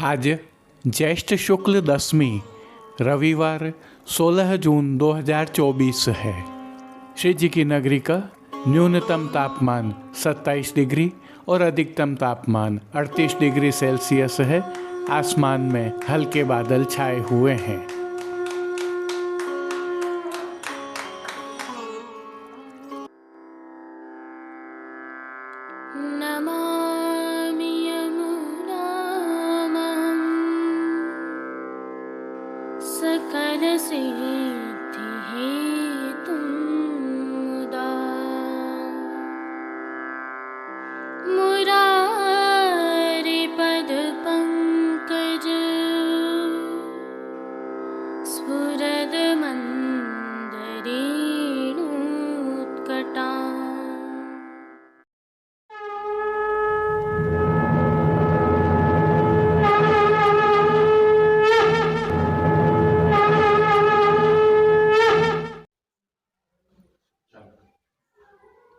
आज ज्येष्ठ शुक्ल दशमी रविवार 16 जून 2024 है। श्री जी की नगरी का न्यूनतम तापमान 27 डिग्री और अधिकतम तापमान 38 डिग्री सेल्सियस है। आसमान में हल्के बादल छाए हुए हैं। नमामि यमुनां सकलसिद्धिहेतुं मुदा मुरारिपदपङ्कज स्फुरदमन्दरेणुत्कटा।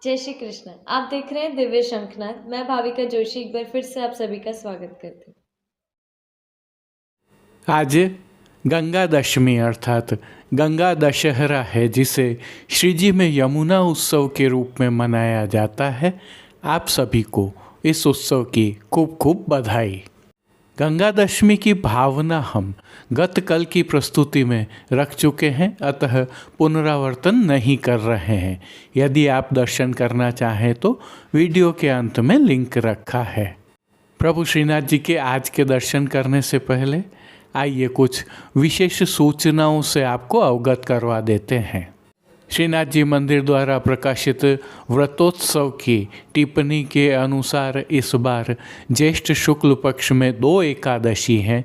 जय श्री कृष्ण। आप देख रहे हैं दिव्य शंखनाद। मैं भाविका जोशी एक बार फिर से आप सभी का स्वागत करती हूँ। आज गंगा दशमी अर्थात गंगा दशहरा है, जिसे श्री जी में यमुना उत्सव के रूप में मनाया जाता है। आप सभी को इस उत्सव की खूब खूब बधाई। गंगा दशमी की भावना हम गत कल की प्रस्तुति में रख चुके हैं, अतः पुनरावर्तन नहीं कर रहे हैं। यदि आप दर्शन करना चाहें तो वीडियो के अंत में लिंक रखा है। प्रभु श्रीनाथ जी के आज के दर्शन करने से पहले आइए कुछ विशेष सूचनाओं से आपको अवगत करवा देते हैं। श्रीनाथ जी मंदिर द्वारा प्रकाशित व्रतोत्सव की टिप्पणी के अनुसार इस बार ज्येष्ठ शुक्ल पक्ष में 2 एकादशी हैं,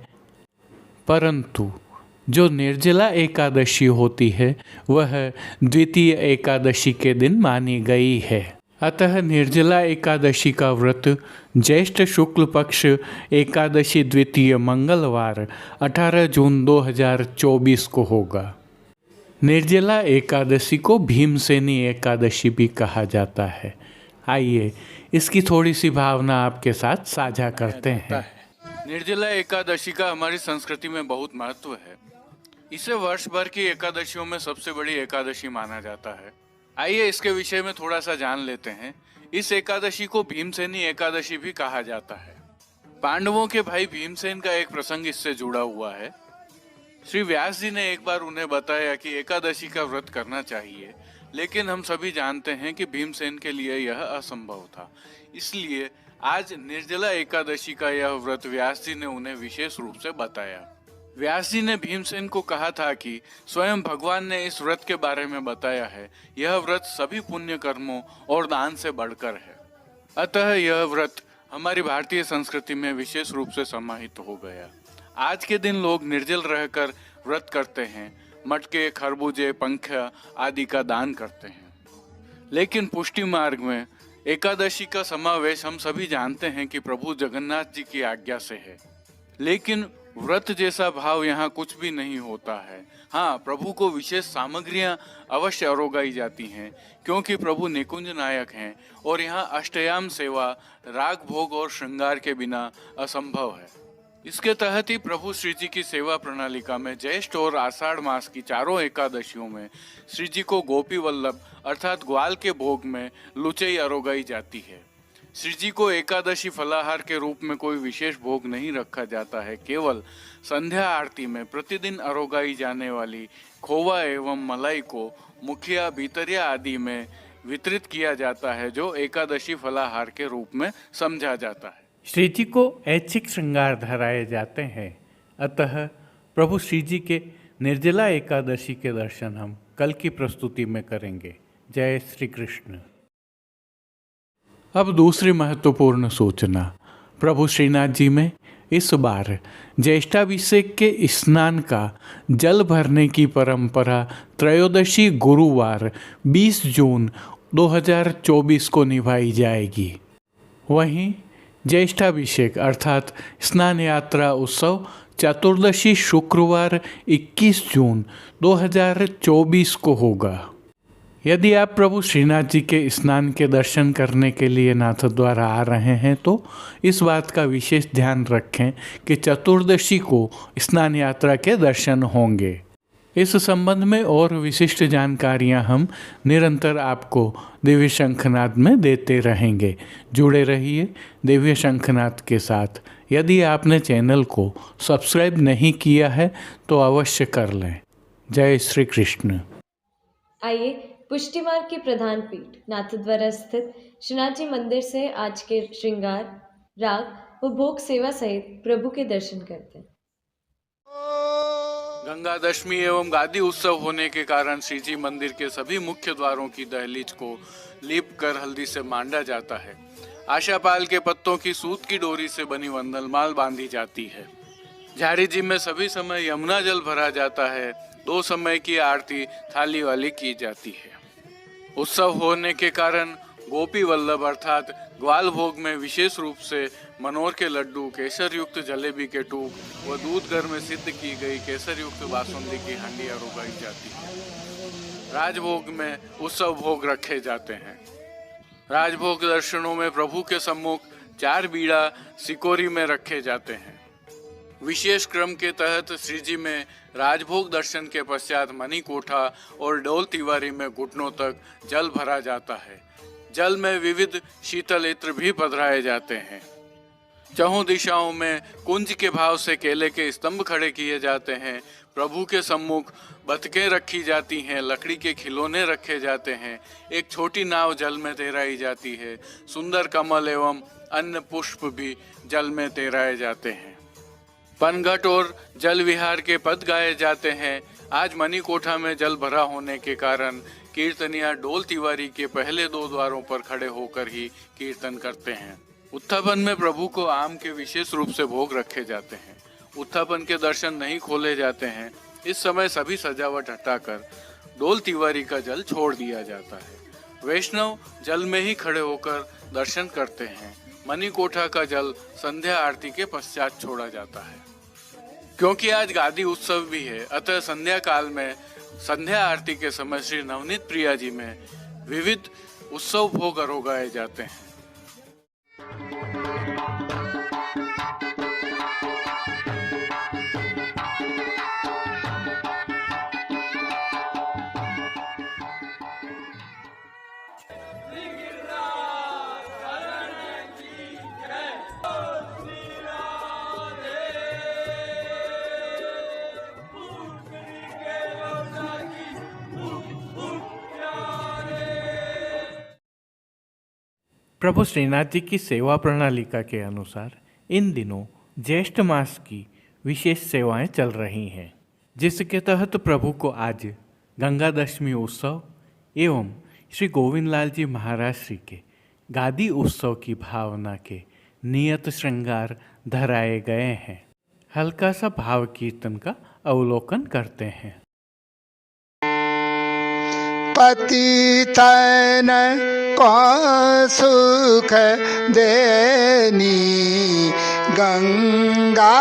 परंतु जो निर्जला एकादशी होती है वह द्वितीय एकादशी के दिन मानी गई है। अतः निर्जला एकादशी का व्रत ज्येष्ठ शुक्ल पक्ष एकादशी द्वितीय मंगलवार 18 जून 2024 को होगा। निर्जला एकादशी को भीमसेनी एकादशी भी कहा जाता है। आइए इसकी थोड़ी सी भावना आपके साथ साझा करते हैं। निर्जला एकादशी का हमारी संस्कृति में बहुत महत्व है। इसे वर्ष भर की एकादशियों में सबसे बड़ी एकादशी माना जाता है। आइए इसके विषय में थोड़ा सा जान लेते हैं। इस एकादशी को भीमसेनी एकादशी भी कहा जाता है। पांडवों के भाई भीमसेन का एक प्रसंग इससे जुड़ा हुआ है। श्री व्यास जी ने एक बार उन्हें बताया कि एकादशी का व्रत करना चाहिए, लेकिन हम सभी जानते हैं कि भीमसेन के लिए यह असंभव था। इसलिए आज निर्जला एकादशी का यह व्रत व्यास जी ने उन्हें विशेष रूप से बताया। व्यास जी ने भीमसेन को कहा था कि स्वयं भगवान ने इस व्रत के बारे में बताया है। यह व्रत सभी पुण्य कर्मों और दान से बढ़कर है। अतः यह व्रत हमारी भारतीय संस्कृति में विशेष रूप से समाहित हो गया। आज के दिन लोग निर्जल रहकर व्रत करते हैं, मटके, खरबूजे, पंखा आदि का दान करते हैं। लेकिन पुष्टि मार्ग में एकादशी का समावेश हम सभी जानते हैं कि प्रभु जगन्नाथ जी की आज्ञा से है। लेकिन व्रत जैसा भाव यहाँ कुछ भी नहीं होता है। हाँ, प्रभु को विशेष सामग्रियाँ अवश्य अरोगाई जाती हैं, क्योंकि प्रभु निकुंज नायक हैं और यहाँ अष्टयाम सेवा, राग भोग और श्रृंगार के बिना असंभव है। इसके तहत ही प्रभु श्री जी की सेवा प्रणालिका में ज्येष्ठ और आषाढ़ मास की चारों एकादशियों में श्री जी को गोपी वल्लभ अर्थात ग्वाल के भोग में लुचई अरोगाई जाती है। श्री जी को एकादशी फलाहार के रूप में कोई विशेष भोग नहीं रखा जाता है। केवल संध्या आरती में प्रतिदिन अरोगाई जाने वाली खोवा एवं मलाई को मुखिया, भीतरिया आदि में वितरित किया जाता है, जो एकादशी फलाहार के रूप में समझा जाता है। श्री जी को ऐच्छिक श्रृंगार धराए जाते हैं। अतः प्रभु श्री जी के निर्जला एकादशी के दर्शन हम कल की प्रस्तुति में करेंगे। जय श्री कृष्ण। अब दूसरी महत्वपूर्ण सूचना। प्रभु श्रीनाथ जी में इस बार ज्येष्ठाभिषेक के स्नान का जल भरने की परंपरा त्रयोदशी गुरुवार 20 जून 2024 को निभाई जाएगी। वहीं ज्येष्ठाभिषेक अर्थात स्नान यात्रा उत्सव चतुर्दशी शुक्रवार 21 जून 2024 को होगा। यदि आप प्रभु श्रीनाथ जी के स्नान के दर्शन करने के लिए नाथ द्वारा आ रहे हैं तो इस बात का विशेष ध्यान रखें कि चतुर्दशी को स्नान यात्रा के दर्शन होंगे। इस संबंध में और विशिष्ट जानकारियां हम निरंतर आपको दिव्य शंखनाद में देते रहेंगे। जुड़े रहिए दिव्य शंखनाद के साथ। यदि आपने चैनल को सब्सक्राइब नहीं किया है तो अवश्य कर लें। जय श्री कृष्ण। आइए पुष्टि मार्ग के प्रधान पीठ नाथद्वारा स्थित श्रीनाथ जी मंदिर से आज के श्रृंगार, राग व भोग सेवा सहित प्रभु के दर्शन करते हैं। गंगा दशमी एवं गादी उत्सव होने के कारण श्री जी मंदिर के सभी मुख्य द्वारों की दहलीज को लीप कर हल्दी से मांडा जाता है। आशापाल के पत्तों की सूत की डोरी से बनी वंदलमाल बांधी जाती है। झारी जी में सभी समय यमुना जल भरा जाता है। 2 समय की आरती थाली वाली की जाती है। उत्सव होने के कारण गोपी वल्लभ अर्थात ग्वाल भोग में विशेष रूप से मनोर के लड्डू, केसर युक्त जलेबी के टूक व दूध घर में सिद्ध की गई केसर युक्त बासुंदी की हांडियां उगाई जाती है। राजभोग में उत्सव भोग रखे जाते हैं। राजभोग दर्शनों में प्रभु के सम्मुख 4 बीड़ा सिकोरी में रखे जाते हैं। विशेष क्रम के तहत श्री जी में राजभोग दर्शन के पश्चात मणि कोठा और डोल तिवारी में घुटनों तक जल भरा जाता है। जल में विविध शीतल इत्र भी पधराए जाते हैं। चहुं दिशाओं में कुंज के भाव से केले के स्तंभ खड़े किए जाते हैं। प्रभु के सम्मुख बतकें रखी जाती हैं, लकड़ी के खिलौने रखे जाते हैं। एक छोटी नाव जल में तैराई जाती है। सुंदर कमल एवं अन्य पुष्प भी जल में तैराए जाते हैं। पनघट और जल विहार के पद गाए जाते हैं। आज मणि कोठा में जल भरा होने के कारण कीर्तनिया डोल तिवारी के पहले 2 द्वारों पर खड़े होकर ही कीर्तन करते हैं। उत्थापन में प्रभु को आम के विशेष रूप से भोग रखे जाते हैं। उत्थापन के दर्शन नहीं खोले जाते हैं। इस समय सभी सजावट हटाकर डोल तिवारी का जल छोड़ दिया जाता है। वैष्णव जल में ही खड़े होकर दर्शन करते हैं। मणि कोठा का जल संध्या आरती के पश्चात छोड़ा जाता है। क्योंकि आज गादी उत्सव भी है, अतः संध्या काल में संध्या आरती के समय श्री नवनीत प्रिया जी में विविध उत्सव भोग अरोगाए जाते हैं। प्रभु श्रीनाथ जी की सेवा प्रणालिका के अनुसार इन दिनों ज्येष्ठ मास की विशेष सेवाएं चल रही हैं, जिसके तहत प्रभु को आज गंगा दशमी उत्सव एवं श्री गोविंद लाल जी महाराज श्री के गादी उत्सव की भावना के नियत श्रृंगार धराए गए हैं। हल्का सा भाव कीर्तन का अवलोकन करते हैं। पतितन को सुख देनी गंगा,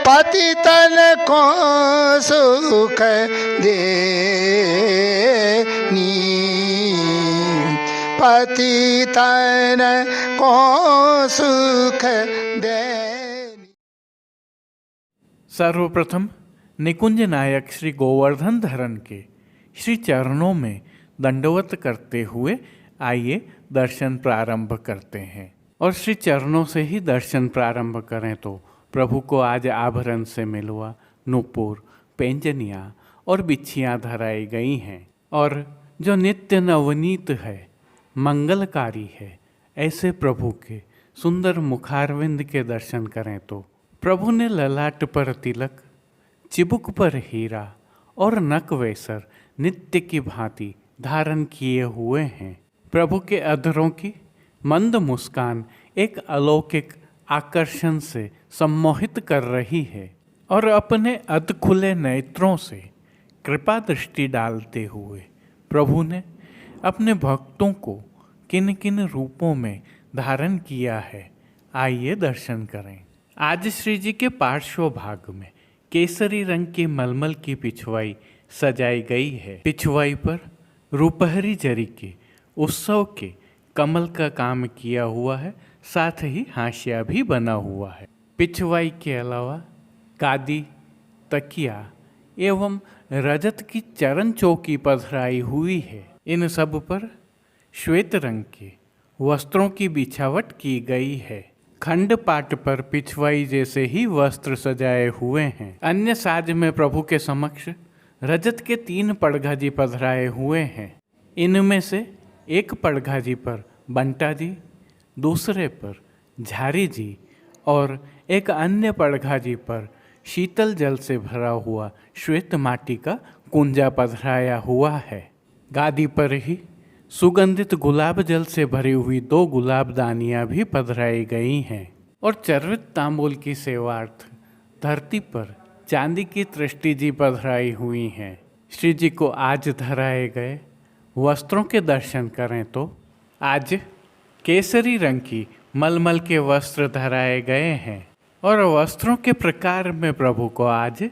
पतितन को सुख देनी, पतितन को सुख देनी। सर्वप्रथम निकुंज नायक श्री गोवर्धन धरन के श्री चरणों में दंडवत करते हुए आइए दर्शन प्रारंभ करते हैं। और श्री चरणों से ही दर्शन प्रारंभ करें तो प्रभु को आज आभरण से मिलवा, नूपुर, पैंजनियाँ और बिच्छियाँ धराई गई हैं। और जो नित्य नवनीत है, मंगलकारी है, ऐसे प्रभु के सुंदर मुखारविंद के दर्शन करें तो प्रभु ने ललाट पर तिलक, चिबुक पर हीरा और नक वेसर नित्य की भांति धारण किए हुए हैं। प्रभु के अधरों की मंद मुस्कान एक अलौकिक आकर्षण से सम्मोहित कर रही है और अपने अध खुले नेत्रों से कृपा दृष्टि डालते हुए प्रभु ने अपने भक्तों को किन किन रूपों में धारण किया है, आइए दर्शन करें। आज श्री जी के पार्श्व भाग में केसरी रंग की मलमल की पिछवाई सजाई गई है। पिछवाई पर रुपहरी जरी के उत्सव के कमल का काम किया हुआ है, साथ ही हाशिया भी बना हुआ है। पिछवाई के अलावा गादी, तकिया एवं रजत की चरण चौकी पधराई हुई है। इन सब पर श्वेत रंग के वस्त्रों की बिछावट की गई है। खंड पाट पर पिछवाई जैसे ही वस्त्र सजाए हुए हैं। अन्य साज में प्रभु के समक्ष रजत के 3 पड़घाजी पधराए हुए हैं। इनमें से एक पड़घाजी पर बंटा जी, दूसरे पर झारी जी और एक अन्य पड़घाजी पर शीतल जल से भरा हुआ श्वेत माटी का कुंजा पधराया हुआ है। गादी पर ही सुगंधित गुलाब जल से भरी हुई 2 गुलाबदानियाँ भी पधराई गई हैं और चर्वित तांबूल की सेवार्थ धरती पर चांदी की तृष्टि जी पधराई हुई हैं। श्री जी को आज धराए गए वस्त्रों के दर्शन करें तो आज केसरी रंग की मलमल के वस्त्र धराए गए हैं और वस्त्रों के प्रकार में प्रभु को आज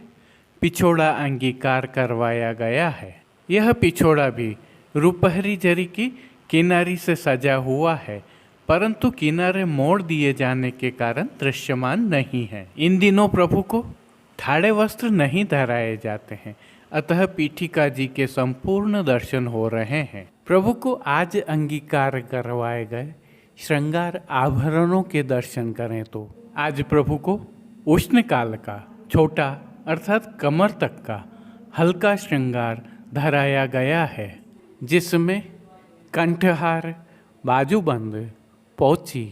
पिछोड़ा अंगीकार करवाया गया है। यह पिछोड़ा भी रुपहरी जरी की किनारी से सजा हुआ है, परंतु किनारे मोड़ दिए जाने के कारण दृश्यमान नहीं है। इन दिनों प्रभु को ठाड़े वस्त्र नहीं धराए जाते हैं, अतः पीठिका जी के संपूर्ण दर्शन हो रहे हैं। प्रभु को आज अंगीकार करवाए गए श्रृंगार आभरणों के दर्शन करें तो आज प्रभु को उष्ण काल का छोटा अर्थात कमर तक का हल्का श्रृंगार धराया गया है, जिसमें कंठहार, बाजूबंद, पोची,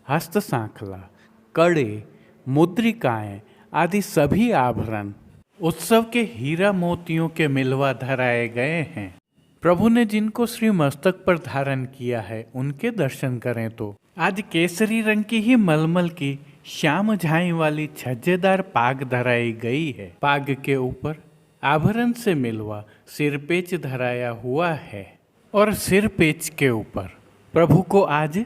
हस्त सांखला, कड़े, मुद्रिकाएं आदि सभी आभरण उत्सव के हीरा मोतियों के मिलवा धराए गए हैं। प्रभु ने जिनको श्री मस्तक पर धारण किया है उनके दर्शन करें तो आज केसरी रंग की ही मलमल की श्याम झाई वाली छज्जेदार पाग धराई गई है। पाग के ऊपर आभरण से मिलवा सिरपेच धराया हुआ है और सिरपेच के ऊपर प्रभु को आज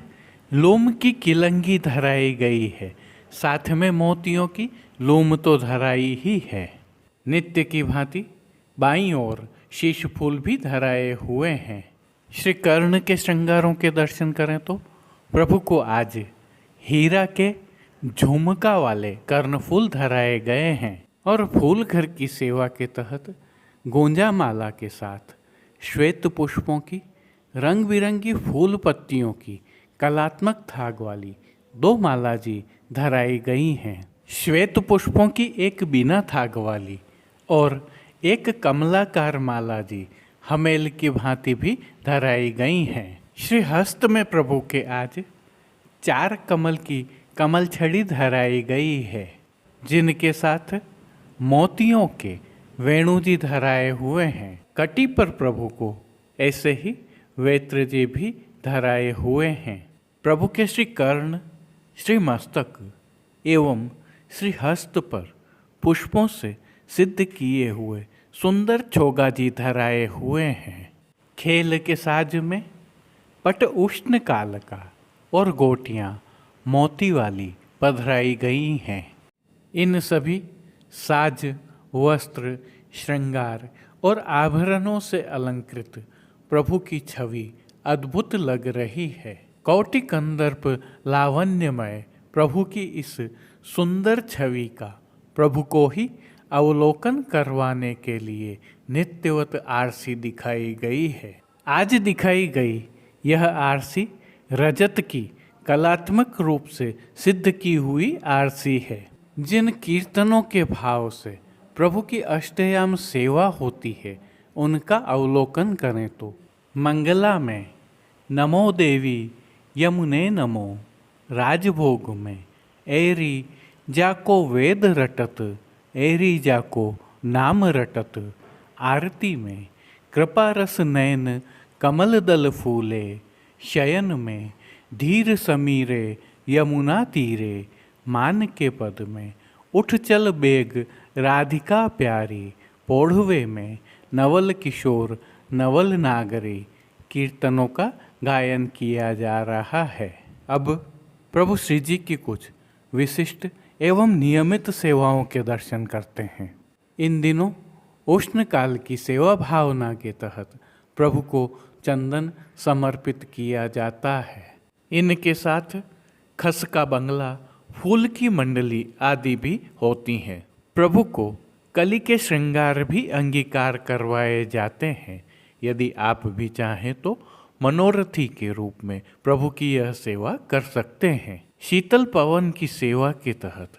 लोम की किलंगी धराई गई है, साथ में मोतियों की लोम तो धराई ही है। नित्य की भांति बाईं ओर शीश फूल भी धराए हुए हैं। श्री कर्ण के श्रृंगारों के दर्शन करें तो प्रभु को आज हीरा के झुमका वाले कर्णफूल धराए गए हैं और फूल घर की सेवा के तहत गोंजा माला के साथ श्वेत पुष्पों की रंग बिरंगी फूल पत्तियों की कलात्मक थाग वाली 2 माला जी धराई गई हैं। श्वेत पुष्पों की एक बिना थाग वाली और एक कमलाकार माला जी हमेल की भांति भी धराई गई हैं। श्री हस्त में प्रभु के आज 4 कमल की कमल छड़ी धराई गई है, जिनके साथ मोतियों के वेणु जी धराए हुए हैं। कटी पर प्रभु को ऐसे ही वेत्र जी भी धराए हुए हैं। प्रभु के श्री कर्ण, श्री मस्तक एवं श्री हस्त पर पुष्पों से सिद्ध किए हुए सुंदर चोगा जी धराए हुए हैं। खेल के साज में पट उष्ण काल का और गोटियाँ मोती वाली पधराई गई हैं। इन सभी साज, वस्त्र, श्रृंगार और आभरणों से अलंकृत प्रभु की छवि अद्भुत लग रही है। कौटि कंदर्प लावण्यमय प्रभु की इस सुंदर छवि का प्रभु को ही अवलोकन करवाने के लिए नित्यवत आरसी दिखाई गई है। आज दिखाई गई यह आरसी रजत की कलात्मक रूप से सिद्ध की हुई आरसी है। जिन कीर्तनों के भाव से प्रभु की अष्टयाम सेवा होती है उनका अवलोकन करें तो मंगला में नमो देवी यमुने नमो, राजभोग में एरी जाको वेद रटत, एरी जाको नाम रटत, आरती में कृपा रस नयन कमल दल फूले, शयन में धीर समीरे यमुना तीरे, मान के पद में उठ चल बेग राधिका प्यारी, पौढ़वे में नवल किशोर नवल नागरी कीर्तनों का गायन किया जा रहा है। अब प्रभु श्री जी की कुछ विशिष्ट एवं नियमित सेवाओं के दर्शन करते हैं। इन दिनों उष्ण काल की सेवा भावना के तहत प्रभु को चंदन समर्पित किया जाता है। इनके साथ खस का बंगला, फूल की मंडली आदि भी होती हैं। प्रभु को कली के श्रृंगार भी अंगीकार करवाए जाते हैं। यदि आप भी चाहें तो मनोरथी के रूप में प्रभु की यह सेवा कर सकते हैं। शीतल पवन की सेवा के तहत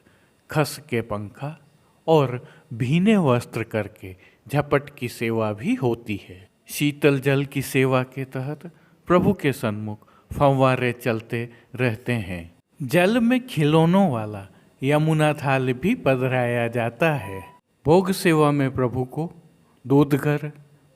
खस के पंखा और भीने वस्त्र करके झपट की सेवा भी होती है। शीतल जल की सेवा के तहत प्रभु के सन्मुख फव्वारे चलते रहते हैं। जल में खिलौनों वाला यमुना थाल भी पधराया जाता है। भोग सेवा में प्रभु को दूधघर,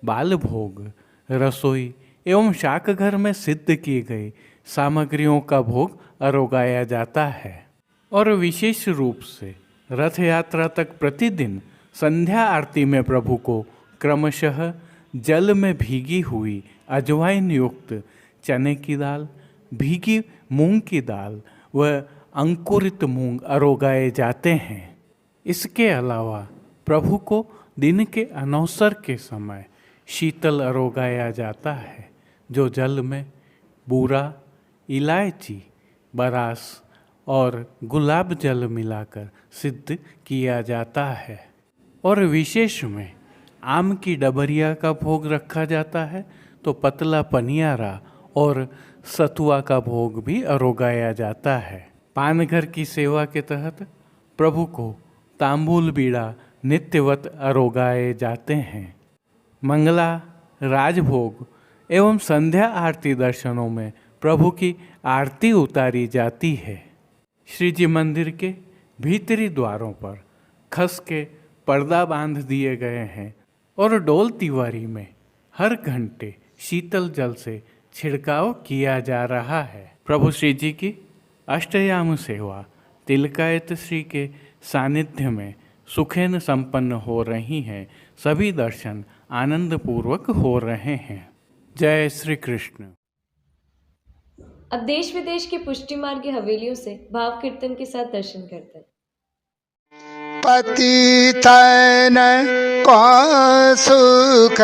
बाल भोग, रसोई एवं शाक घर में सिद्ध किए गए सामग्रियों का भोग अरोगाया जाता है। और विशेष रूप से रथ यात्रा तक प्रतिदिन संध्या आरती में प्रभु को क्रमशः जल में भीगी हुई अजवाइन युक्त चने की दाल, भीगी मूंग की दाल व अंकुरित मूंग अरोगाए जाते हैं। इसके अलावा प्रभु को दिन के अनवसर के समय शीतल अरोगाया जाता है, जो जल में बूरा, इलायची, बरास और गुलाब जल मिलाकर सिद्ध किया जाता है। और विशेष में आम की डबरिया का भोग रखा जाता है, तो पतला पनियारा और सतुआ का भोग भी अरोगाया जाता है। पानघर की सेवा के तहत प्रभु को तांबूल बीड़ा नित्यवत अरोगाए जाते हैं। मंगला, राजभोग एवं संध्या आरती दर्शनों में प्रभु की आरती उतारी जाती है। श्री जी मंदिर के भीतरी द्वारों पर खस के पर्दा बांध दिए गए हैं और डोल तिवारी में हर घंटे शीतल जल से छिड़काव किया जा रहा है। प्रभु श्री जी की अष्टयाम सेवा तिलकायत श्री के सानिध्य में सुखेन संपन्न हो रही हैं। सभी दर्शन आनंद पूर्वक हो रहे हैं। जय श्री कृष्ण। अब देश विदेश के पुष्टि मार्ग की हवेलियों से भाव कीर्तन के साथ दर्शन करते हैं। पतितन को सुख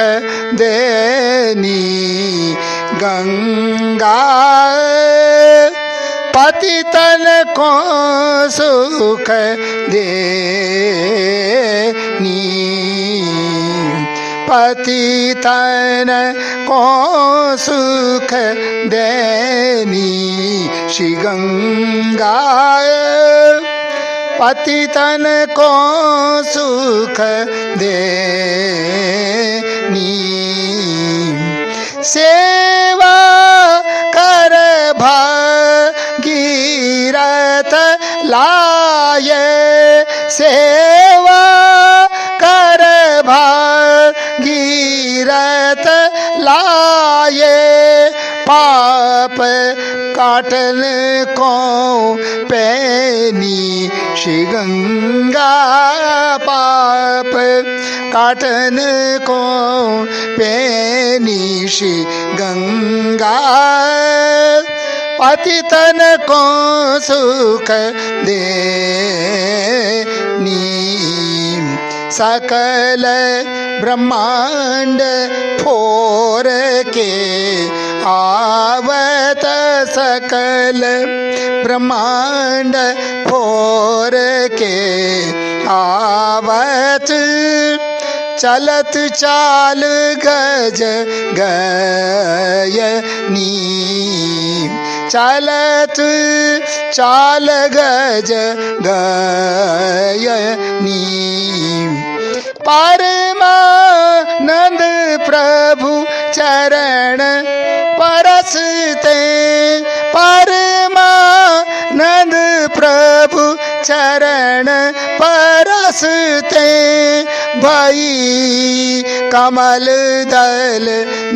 देनी गंगा, पतितन को सुख देनी, पतितन को सुख देनी श्री गंगा, पतितन को सुख देनी। सेवा कर भागीरथ लाए, सेवा कर भागीरथ लाए, पाप काटन को पैनी श्री गंगा, पाप काटन को पैनी श्री गंगा, पतितन को सुख देनी। सकल ब्रह्मांड फोर के आवत, सकल ब्रह्मांड फोर के आवत, चलत चाल गज गयनी, चलत चाल गज गयनी। परमानंद प्रभु चरण परसते, परमानंद प्रभु चरण परसते, भई कमल दल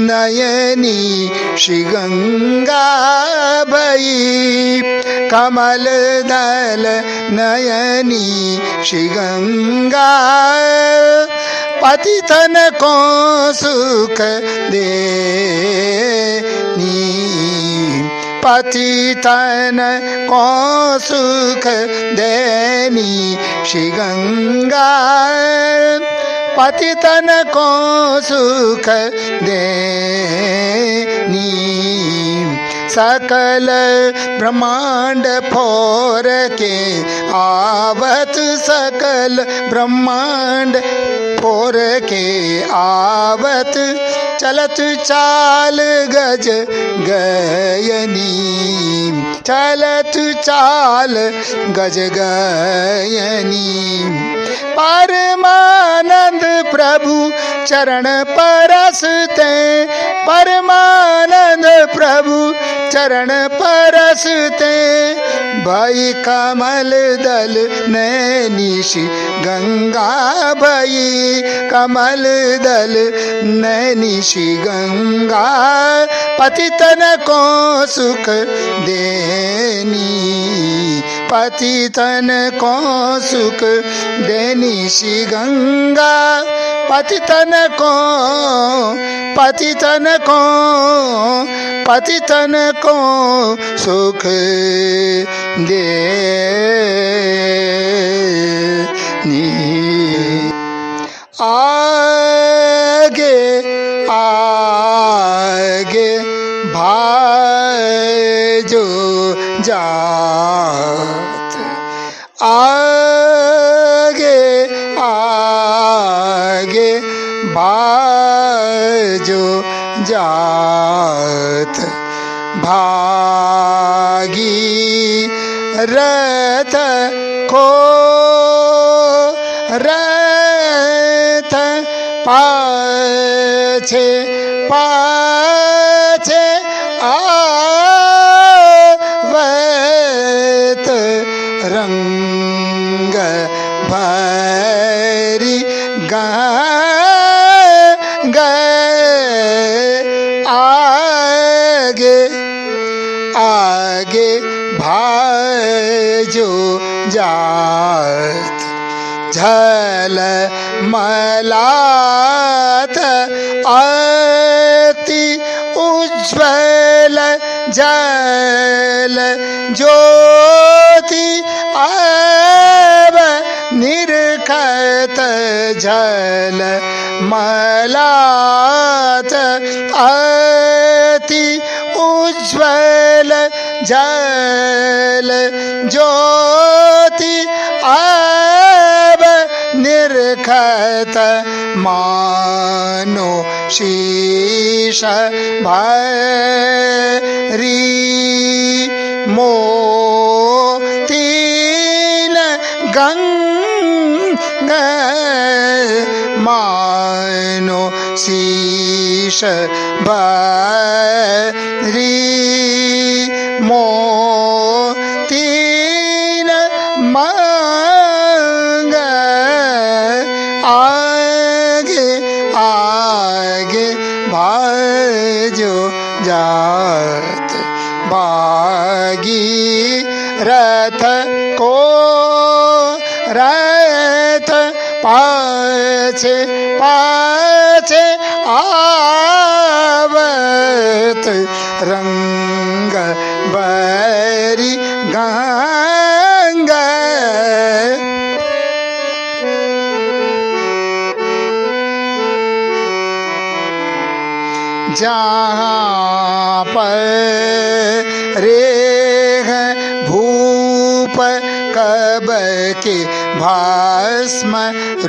नयनी श्री गंगा, भई कमल दल नयनी श्री गंगा, पतितन को सुख देनी, पतितन को सुख देनी श्री गंगा, पतितन को सुख देनी सकल ब्रह्मांड फोर के आवत सकल ब्रह्मांड फोर के आवत चलत चाल गज गयनी चलत चाल गज गयनी परमानंद प्रभु चरण परसते परमानंद प्रभु चरण परसते भई कमल दल नैनिशि गंगा भई कमल दल नैनिशि गंगा पतितन को सुख देनी पतितन को सुख देनी सी गंगा पतितन को पतितन को पतितन को सुख देनी आगे आगे भाजो जात आगे आगे भाजो जात भागी रथ को रथ पाछे पाछे आवत रंग भरी गए आगे आगे भाजो जात झल मलात अति उज्ज्वल जल ज्योति आव निरखत झल मलात अति उज्ज्वल जल ज्योति आव निरखत मानो शीश भरी मोतीन गंगा मानो शीश भरी मोतीन मांग आगे आगे भाजो जात भागी रथ को रथ पाछे पाछे आवत रंग बरी गंगा जहाँ पर रेह भूप कब के भस्म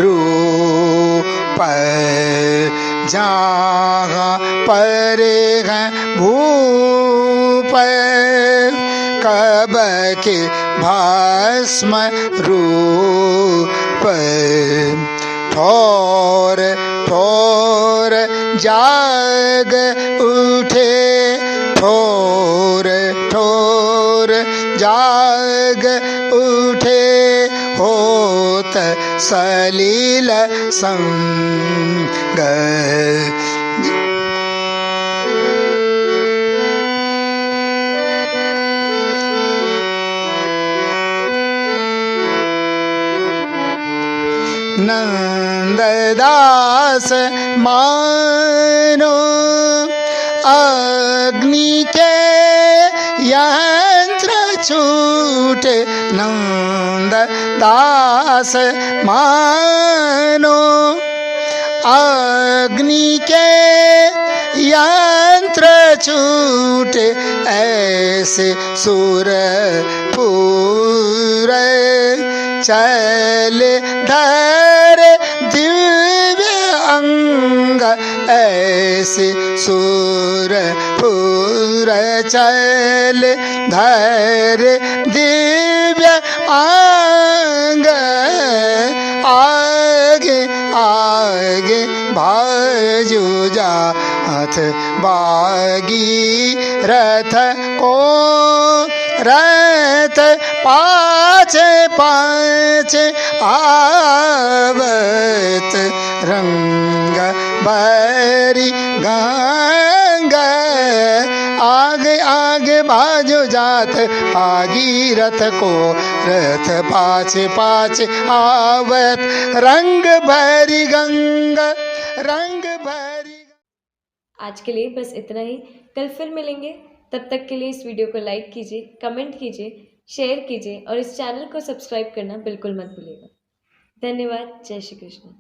रूप जहाँ पर भूप कब के भस्म रूप ठोर ठोर जाग उठे ठोर ठोर जाग उठे होत सलील संग नंददास मानो अग्नि के यंत्र छूटे नंददास मानो अग्नि के यंत्र छूटे ऐसे सुर पूरे चले धरे दिव्य अंग ऐसे सुर पूरे चले धरे दिव्य अंग आगे आगे भाजो जात बागी रथ को रथ पाछे पाछे आवत रंग बरी गंगा आगे आगे बाजो जात आगी रथ को रथ पाछे पाछे आवत रंग भरी गंगा रंग भरी। आज के लिए बस इतना ही। कल फिर मिलेंगे। तब तक के लिए इस वीडियो को लाइक कीजिए, कमेंट कीजिए, शेयर कीजिए और इस चैनल को सब्सक्राइब करना बिल्कुल मत भूलिएगा। धन्यवाद। जय श्री कृष्ण।